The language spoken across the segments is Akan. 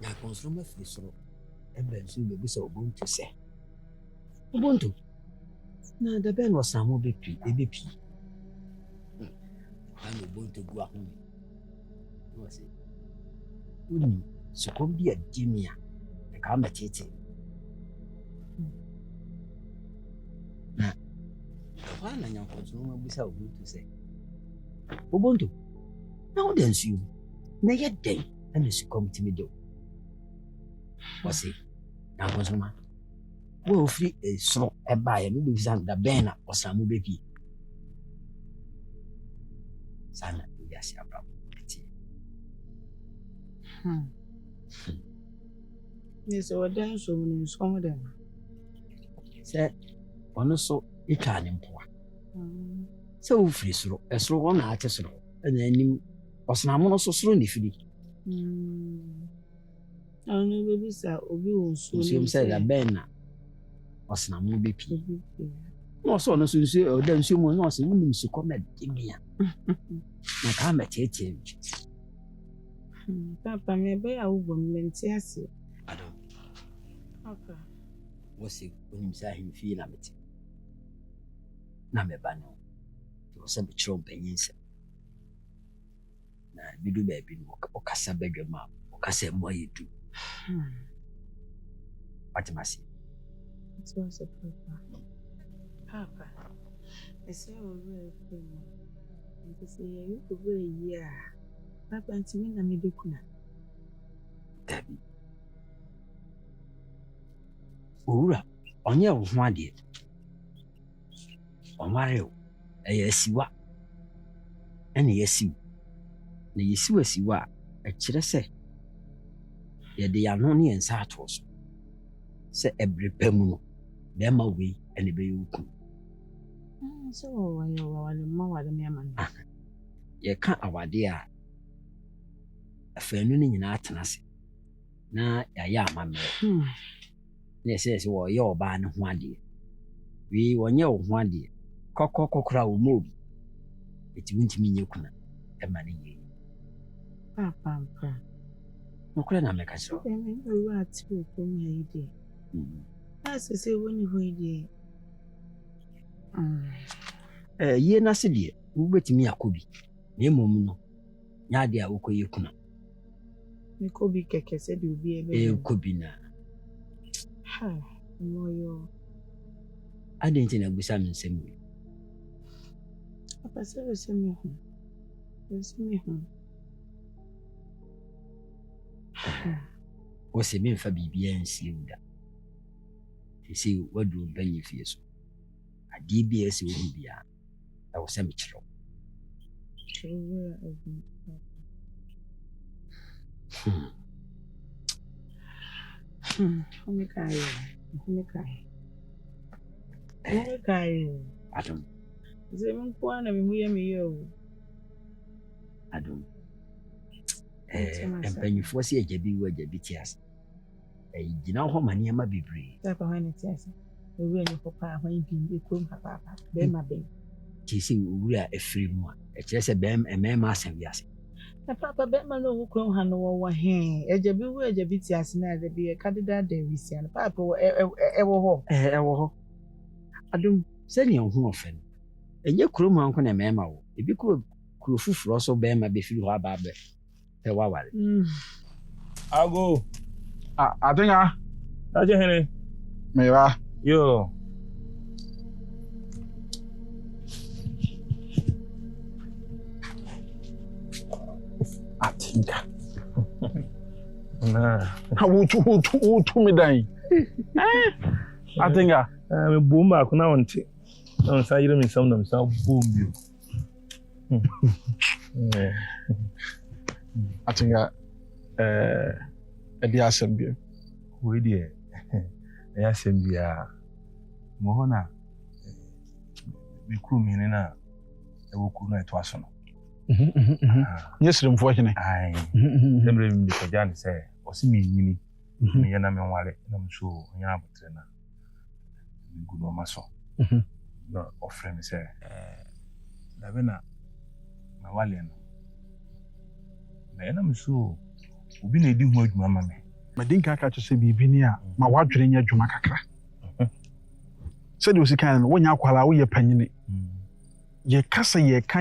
na consumer free so ebe nso be bisa ubuntu se ubuntu na the ben was some bepi ebepi and ubuntu go ahun no say uni sukombi adimia e ka matete na wana nya consumer bisa ubuntu se ubuntu na o den su na yeden and sukom timido wasi na consumer wo free so eba ya no be san da ben na osamu bepi sana ya si abra ti yes o dan so no so dem se ono so ika ne mpoa se wo free soro esoro wo na ate soro na anim osamu no so soro ne firi ano be bisa obi won so ni se da ben na osamu bepi no so no so nsu o da nsu mu no so munim su comment dimia na ka matete papa me be ya wo menti ase ado okay wasi unim sa himfi na meti na me ba no to se be chiro mpanyinsa na bidu ba bi no okasa badwama okasa mo ayedu Patimasi so so papa ese o re fe mo nti se ye ko be yi a papa ntimi na me bekuna dabi owura onye wo ho ade omare o siwa ene yesiw na yesiwa siwa a kire se ye de ya no ne ensa ato so se ebrepam no be ma we ene be yuku so wale ma wale me man ye ka awade a afanu ni nyina atena se na ya amame ne se wo ye oba ne ho ade wi wonye wo ho ade kokokokora wo mobi eti wuntimi nyekuna e ma ne ye papa nokora na meka so we wa ati ko me ide ase se woni ho ide ye na se de wo betimi akobi na emom no nya de a wokoye kuna me ko bi keke se de obi ebe kobi na ha moyo adenti na gusa min semu papa se we se me ho wo se me fa bibia nsie wuda ese wadu banyi fie so adi bia se wo bia e wo se me kiro Omekai. Adam. Zemun kwana mi muye mi yo. Adam. Empanyifo se ajabi wo ajabi tias. Gina ho mane ama bebre. Papa hwane tias. Owi ni papa hwan bi ekom papa. Be ma be. Tisi owi a efiri mu a. E kire se be ma asem wiase. Na papa be ma no wukron ha no wo he. Ajabi wo ajabi tias na ajabi e kadida da wisia. Papa wo ho. Wo ho. Adam se ne ho ofen. Enye kurom anko na mema wo. Ebi kuro fufuro so be ma be firi ho aba be. E wa wale. Ago. Atenga. Aje hene. Mewa. Yo. Atenga. Na. Wutu me dan. Atenga. Me bomba kuna wonte. Na nsa yire me sam na nsa bombi. Atenga edi asembie. We die. Ya asembia. Mo hona. Me ku mi ne na e wo ku na eto aso no. Nyesrem fo hene. Ai. Demre mi de kajani se o si mi nyini. Me yana me nwale na mso nya abotre na. Mi gu no maso. Na ofre mi se da be na wale no. Na yana mso obi na edi ho adwuma ma me. Madinka ka to say bibi ni a ma wadwere nya dwuma kakra. Said you kan no wonya kwala wo ye panyine. Ye kasa ye ka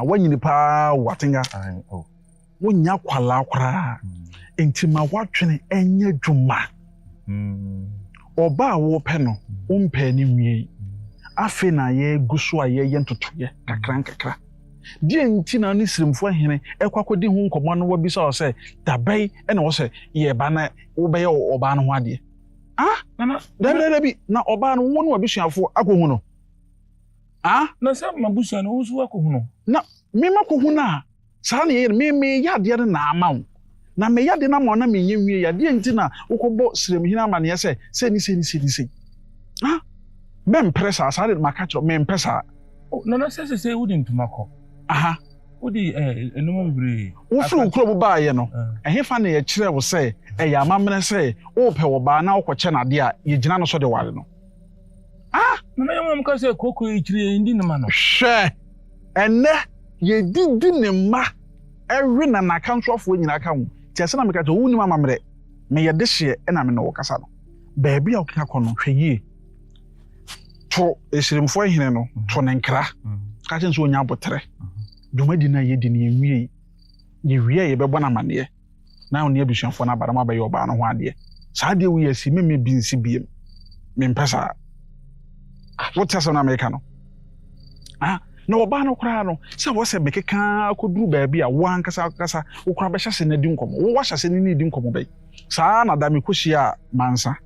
wanyini pa watenga. Wonya kwala kwara. Enti ma wadwere enya dwuma. Oba wo pe no, umpe ni wie. Afe na ye guso a ye ntotoye kakra. Die nti na ni sirimfo hene ekwakodi hu nkomo no wa bi so say dabai ene wo say ye ba na wo be ye oba no ho ade. Nana, dabi na oba no wo no abisuafo akohu no. Na se mabusia no wo so akohu no. Na me makohu na sa na ye me yade na amawo. Na me yade na mo na me nyenwie yade nti na wokobo sirimhina amane ye say ni. Mem pressa sa de makacho mem pesa. Nana se wo di ntumako. Wo di enuma bibre. Wo fru kro ba ye no. Ehefa na ye kire wo say ya mamene say wo pe wo ba na wo kwoche na de a ye gina no so de wale no. Nana ye mam ka say koko ye kire ndi nma no. Hwe. Enne ye di ne ma ewe na na kansofo nyina ka ho. Ti ase na me ka to wo ni mama mere. Me ye de hye na me no wo kasa no. Ba bia wo ka kono hwe yie. To esirimfo hene no to ne nkra. Ka chen so onya botere. Dwumadi na ye di ne enwie. Ye wie ye bebo na mane. Na oni abusuafo na badama ba ye oba no ho ade. Sa ade wo ye si me bi nsi biem. Me mpesa. What else na America no? Na oba no kra no, se wo se mekeka koduru ba bia wo ankasa wo kra be hyase na di nkomo. Wo hyase ni di nkomo be. Sa na da me koshia mansa.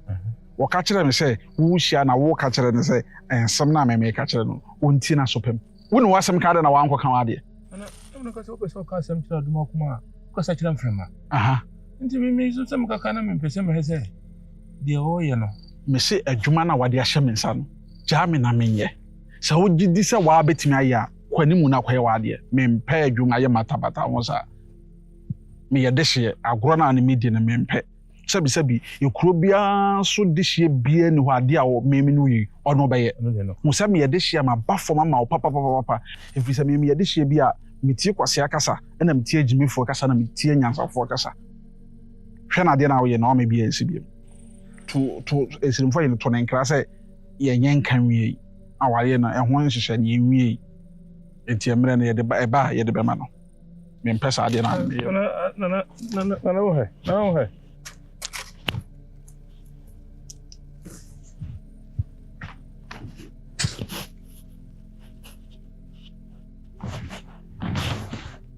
Wo ka kire me se wo hia na wo ka kire ne se ensem na me ka kire no. Wonti na sopem. Wo ne wasem ka de na wanko kan wade. Ana ka se wo pese ka asem kira duma kuma ka sa kira mfrema. Nti me so sem kaka na me pese me se de wo ye no. Me se adwuma na wade ahye me nsa no. Ja me na menye. Sa wo gidi se wa betimi aya kwani mu na kwaye wade. Me mpa adwuma ye matabata won sa. Me ye dehye agoro na ne medi na me mpa. Sabi ekuro bia so dehye bia ni wade a wo me no yi ono baye. Musa me ye dehye ma bafo ma wo papa. Efisa me ye dehye bia metie kwase akasa na metie agimefo akasa na metie nyansafo akasa. Hwe na de na wo ye na o me bia ensi bia. To esirimfo ye to ne nkra se ye nyenkan wie aware na ehwo nhyehyɛ ne wie enti emre na ye de ba ye de be ma no me mpesa ade na me na wo he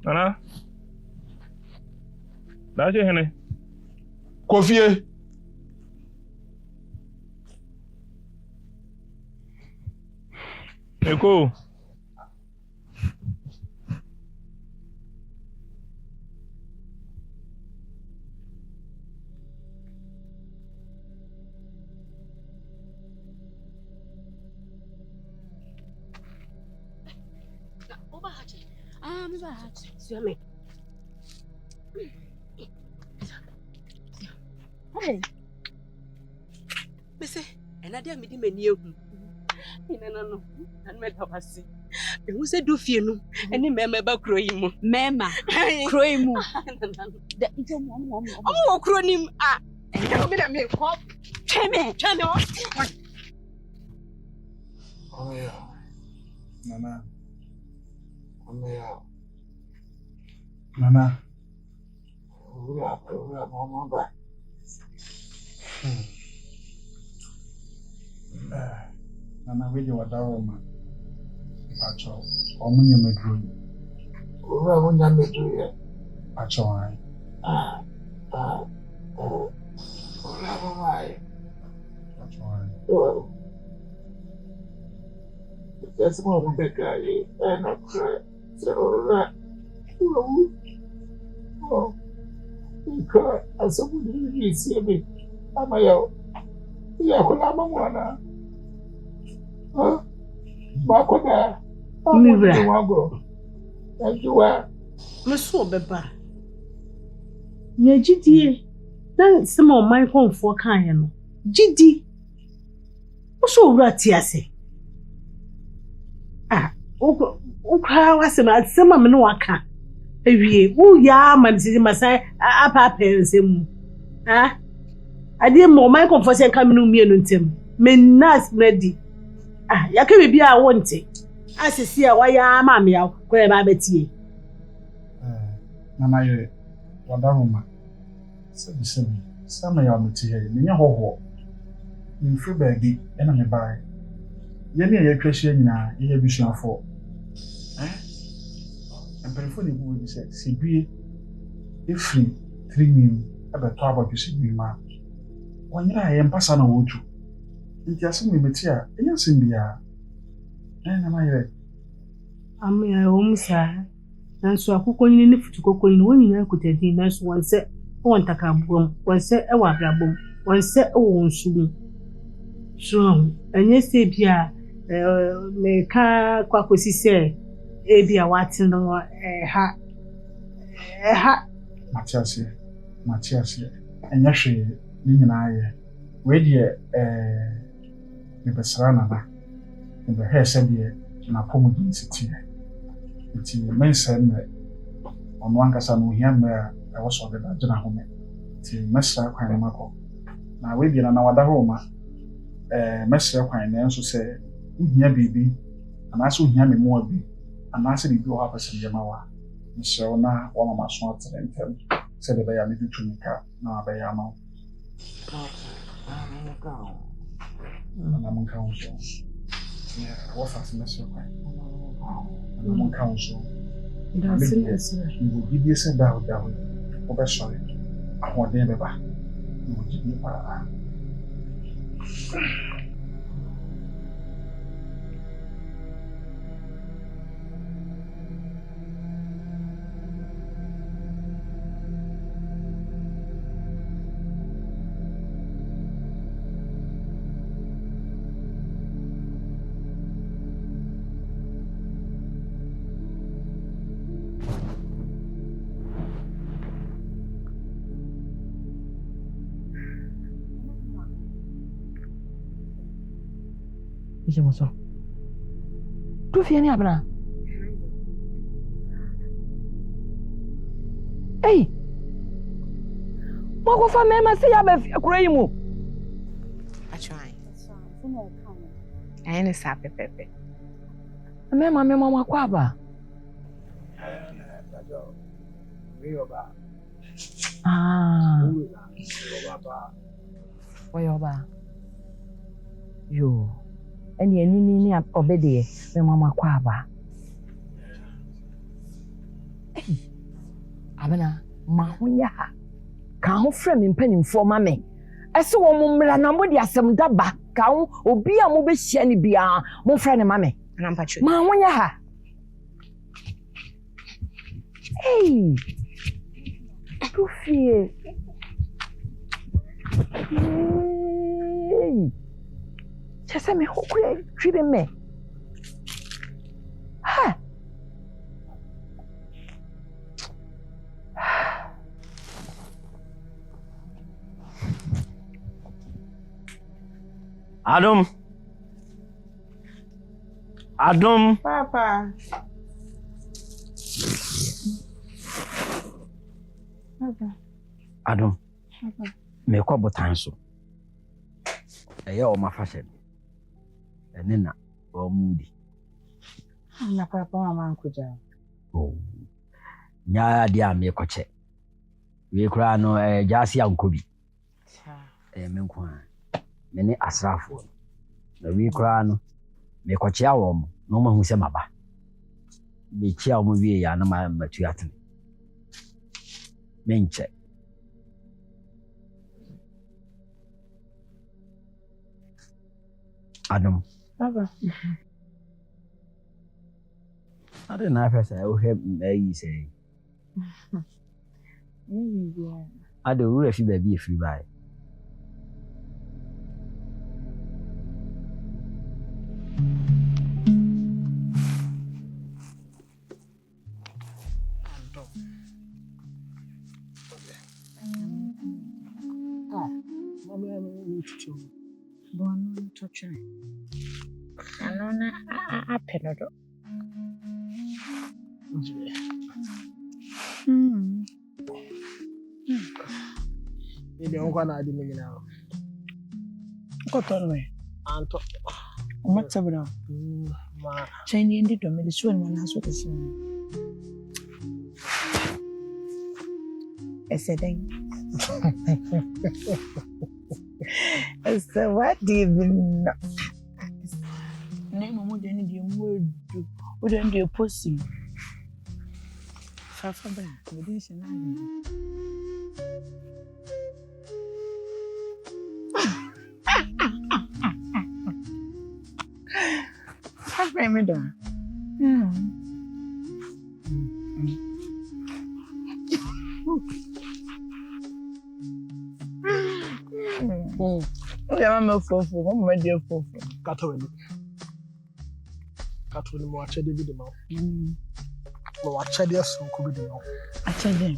Nana daje hene Kofie Eko me ba hachi. Suame. Hey. Me say, enade me di mani ehu. No. And me da wase. Me hu se do fie no. Eni mema ba kro yi mu. Mema. Kro yi mu. Da ito mo. Omo kro nim ah. Enye me da me ko. Tweme o. Oh yeah. Nana. Mama ba. Nana we you wadawo ma. Acho. Omunye medro. Ora munya medro ye. Acho ai. Ora mama ai. Acho ai. Oh. That's more than that guy. And I'm crying. Ora. Oh. Because as someone you see me, I'm a yo. Ya kula mwana. Bakoda. Mira. Thank you. Meso beba. Ye gidie. Na some of my home for kan no. Gidi. Oso owura ti ase. Ukra wase ma sema me no waka. Ewie, wo ya ma nti masai apa pensem. Ah, I didn't more my confession coming to me and him. Men nas ready. Ah, ya can be I want it. As I see why ya mammy out where I bet ye. Nana ye wadaroma. Sabi sama ya meti he me nya hoho. Me free baby e na me bai. Ye ne ye twahye nyina ye bisuafo. Emperifo ne bu bi se sibie efri 3 million abeto abadwisi bi ma. Wanyira ye mpasa na wotu. Nti asem me meti a enya sem bia. Nana ye Ami I umusa. Nanso akukọ nyine ne futukọkọ nyine won nyina kutadin nanso wonse won takabom wonse e wa abrabom wonse e wo nsugu so enye se bia me ka kwakosi se e bia wate no ha Matias enye hwe ni nyina ye we de me besra nana me be he se de na pomudin city nti mensen ono ankasa no hia me a wo so de da gina home nti mesra kwan mako na we bi na wada ho ma mesra kwan na enso se uhia bibi anaso uhia me mo abi anaso bibi o ha pese je ma wa mesra na wo mama so atrentem se de be ya me tunika na be ya ma na mun ka unso wo fa se mesra kwan mon council. That's it. You will give you send down. Over sorry. I want them back. You will give me para. So, tu fie ni abna. Hey, mo ko fa me ma se ya ba akura yi mu. Atwan. Ayi ne sa pepepe. Me ma kwa ba. Ah. Oyoba. Yo. Eni ni obede me mama kwa ba. Abana ma honya ha. Ka ho frɛ me mpanimfo ma me. Ese wo mo mmra na mo de asɛm daba. Ka ho obi a mo be hia ni bia mo frɛ ne ma me. Na mpacho. Ma honya ha. Hey. Tu fie. Hey. Chese me hokure tribe me. Ha. Adam. Papa. Adam. Me kwa botan so. Eye o mafashe. Ene na o mudi. Na papa mama nkuja. Oh. Nya dia me kwache. We kura no jasi ankobi. Me nkwa. Me ne asrafo. Na we kura no me kwache awom no ma hu se maba. Me chia o mo wie ya na ma matu atene. Me nche. Adam. Papa. I didn't have to say, oh, you say. I do if you be free by. Bono touch. Anona apenodo. Ele onko na adi ni nyina. Ko to no. Anto. O ma tsabra. Ma. Chani ndi do me so no na so to so. Esedeng. So what do you mean? Name mo de ni di mo du. O de ndi posi. Fafa ba, me din se na ni. Fafa me do. Ya mama fofo, mama dia fofo. Katoni mo achede bi de ma. Mo achede asunku bi de ma. Achede.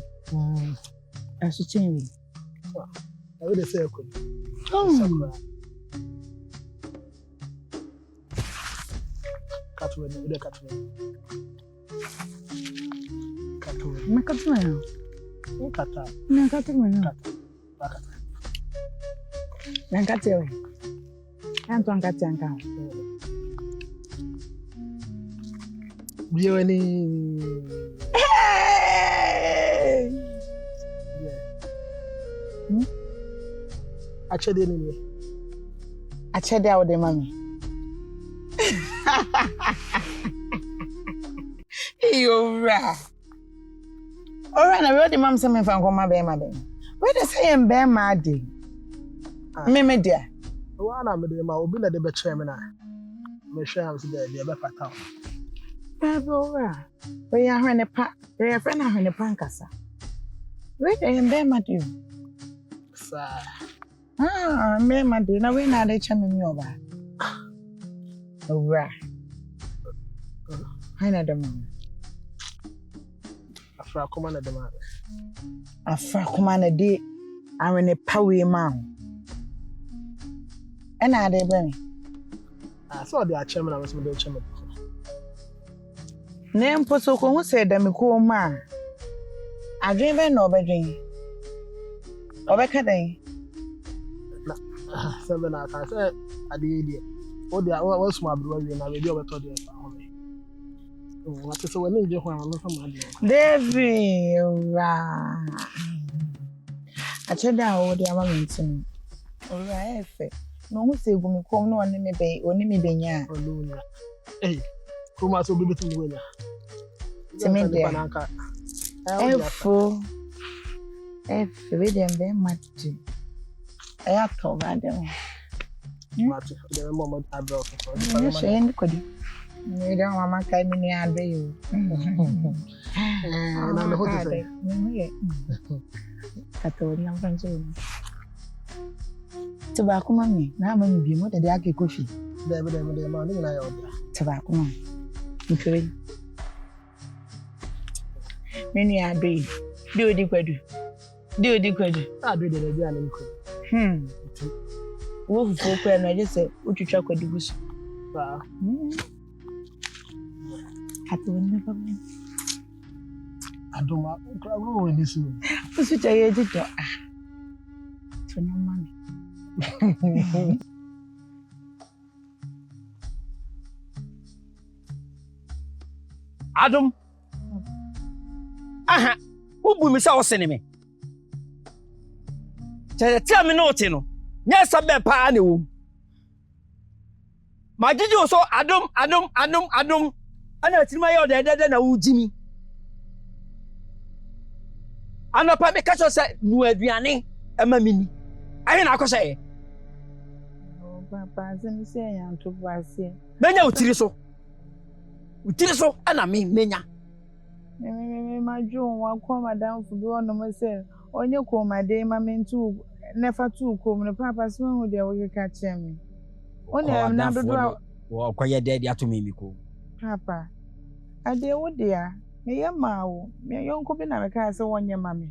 Asu chenwi. I will say ko. Katoni, de katoni. Katoni. Ma katoni. Kata. Na katoni. Kata. Nankatewe. Anto ankate anka. Biyo ni. Achede ni. Achede awde mami. Ora na we de mam se me fa nkoma be ma be. We de say em be ma ade. Me dia. Wa na me de ma obi na de be che me na. Me hwe am se de be pata. Ora. We ya hwene pa. We ya friend na hwene pa nkasa. We de em be ma de. Sa. Me ma de na we na de che me mi oba. Ora. Haina de ma. Afra kuma na de ma. Afra kuma na de awene pawe ma. Ena ade be me. So de ache me na me so de ache me. Ne mpo so ko hu se da me ko ma. Adwen be na obedwen. Obeka den. Na se be na ka se ade ye. O de o suma abruwa wi na be di obeto de fa ho me. What is when you go on Devi ra. Achede a wo de ama mentin. Ora efe. No hu se gu me kom no oni me benya. Olunya. Eh. Kuma so bi betu wenya. Timide. Efo. We dem be mati. Aya to ba dem. Mati. De mo abro so. Ni she ndi kodi. Ni da mama kai mi ni ade yo. Na no hoto say. Ni Kato ni amfanzo. Tobacco mami, na mami bi mo de ake kofi. De ma ni na ya odia. Tobacco mami. Nkwe. Meni ade. Di odi kwadu. Ade de bia na nkwe. Wo fufu kwa na je se utwitwa kwadu gusu. Ba. Kato ni papa. Adoma, ukra wo ni su. Usu chaye jito. Tonya mami. Adam. Aha. Ubu mi sa osene me. Tia me no te no. Nya sabe pa na wo. Majiji so Adam. Ana tirima yo de na wujimi. Ana pa me ka so say nu aduane ama mini. Ahe na akọ say. Papa, se say ya nto base. Menya utiri so ana me menya. Me majo wa kwa madam fu bi ono me say onye ko made ma me ntu nefa tu ko me papa se hu de wo ka che me. Ona na dodo wo koye de ato me ko. Papa, ade wo de a me ye ma wo me yonko bi na me ka se wonye ma me.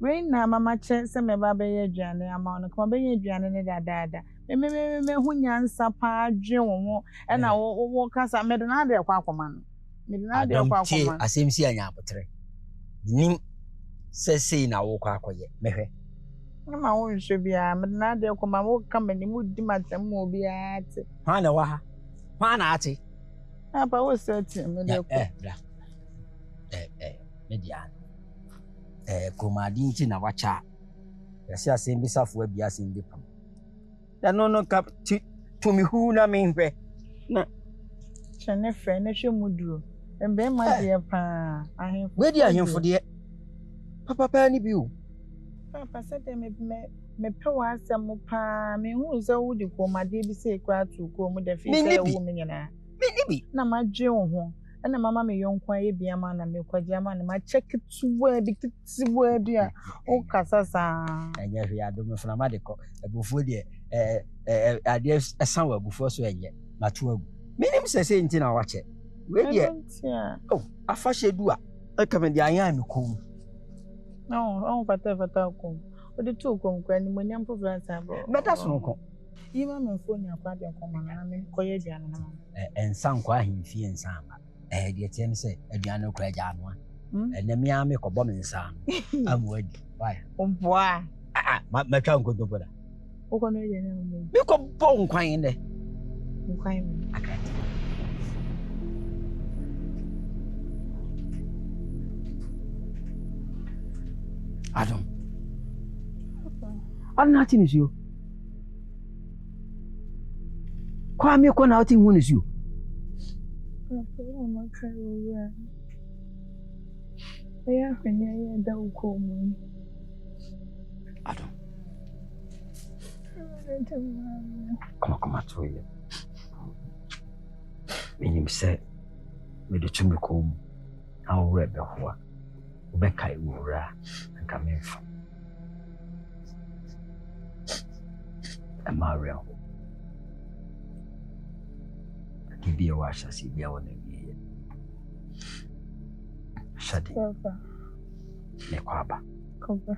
We na mama che se me ba be ye aduane ama ono ko be ye aduane ne dadaada. Me hu nyansa pa adwe wo e na wo kasa me de na de kwa akoma no. Me de na de kwa akoma. Asem si anya abotre. Nim se sei na wo kwa akoye mehwe. Ma wo nhwe bia me na de ko ma wo ka mani mu di matem mo bia ate. Ha na wa ha. Ha na ate. Apa wo se ate me de ko. Bra. Media. Komadi nti na wacha. Yasi asem bisafo abia asem bi pam. Da no ka to me hu na me hwe. Na chene fe na hwe muduro. Embe ma de pa ahen. We di ahenfo de. Papa ni bi o. Papa said me pe wa asem pa me hu se wo di komadi bi se kra to ko mu de fi se wo me nyina. Me ni bi. Na ma dwe wo ho. Na mama me yonko aye bia ma na me kwaje ma na ma check tuwa bi titiwa bia o kasasa anya hwe adom funa ma de ko ebufuo de ade esan wa ebufuo so enye mato agu minim sese nti na wache we de oh afa shedu a aka me de anya me kom no on fata ko o de to kom kwa ni monyam po fransa bo beta so ko yima me fo nya kwa de kom na me koye bia na ensan kwa himfie ensan ba de tiem se aduane kra gya no na mi ame ko bo me nsa amwadi why omboa ma twa nkodo boda uko no ye na me mi ko bo nkwan de nkwan me akati Adam ana tinisio kwa mi ko na oti hu nisio Mama karuwa. Ya fanya ya da uko mu. Adam. Kama tuye. Minim se me de tumi ko mu. Awure be ho a. Ube kai wura nka memfa. Amaria. Bia wa shasi bia wona wie shadi Papa ne kwaba Papa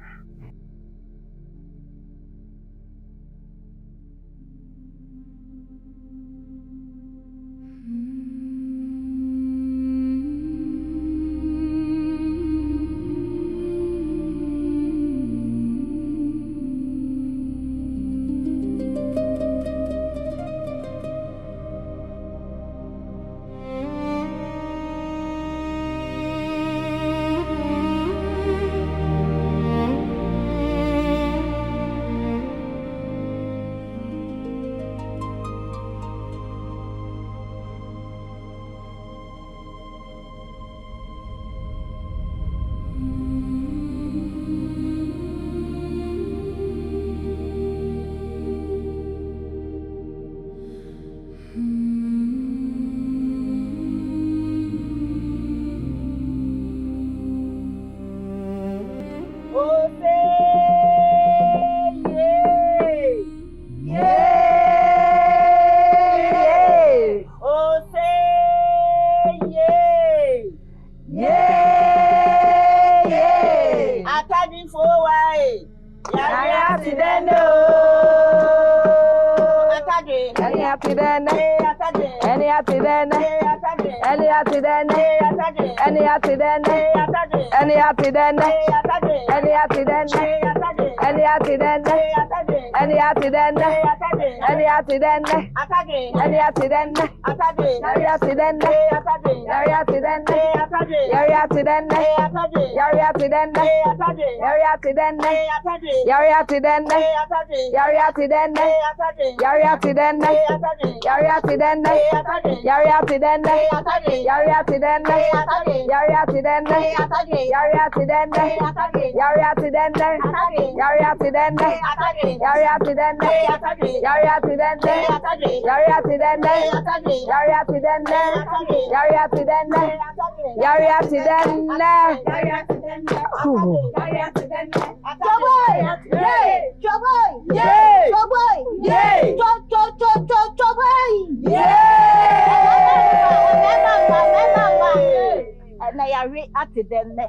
na yare ate denne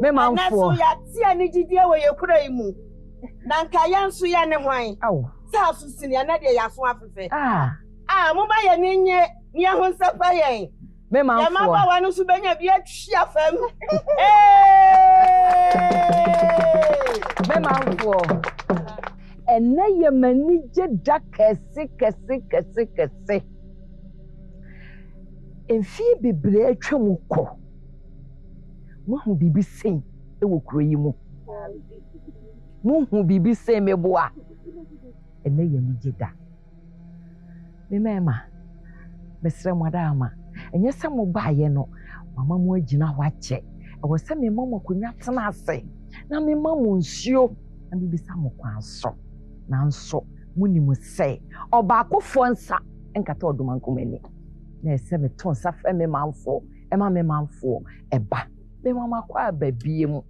me manfo na so ya ti ani gidie we yekura imu na nka ya nso ya ne hwan sa so sini na de ya so afefe mo ba ye ni nye ni ahonsefa yen me manfo ya ma ba wa no so benya bi atwi afam me manfo for. And na ye manije da kese. Emfie bebre atwa mu kɔ. Mo hu bibi sen e wo kuro yi mu. Mo hu bibi sen me boa. Ene ye nije da. Me mema. Mesre mo da ama. Enye se mo ba ye no. Mama mo agina wache. E wo se me mama konwa tena ase. Na me mama nsuo. Na bibi sa mo kwan so. Na nso muni mo se. Oba akofo nsa enkata odomankomani. Na ese me ton sa fe me manfo. E ma me manfo eba. Me mama kwa babie mu.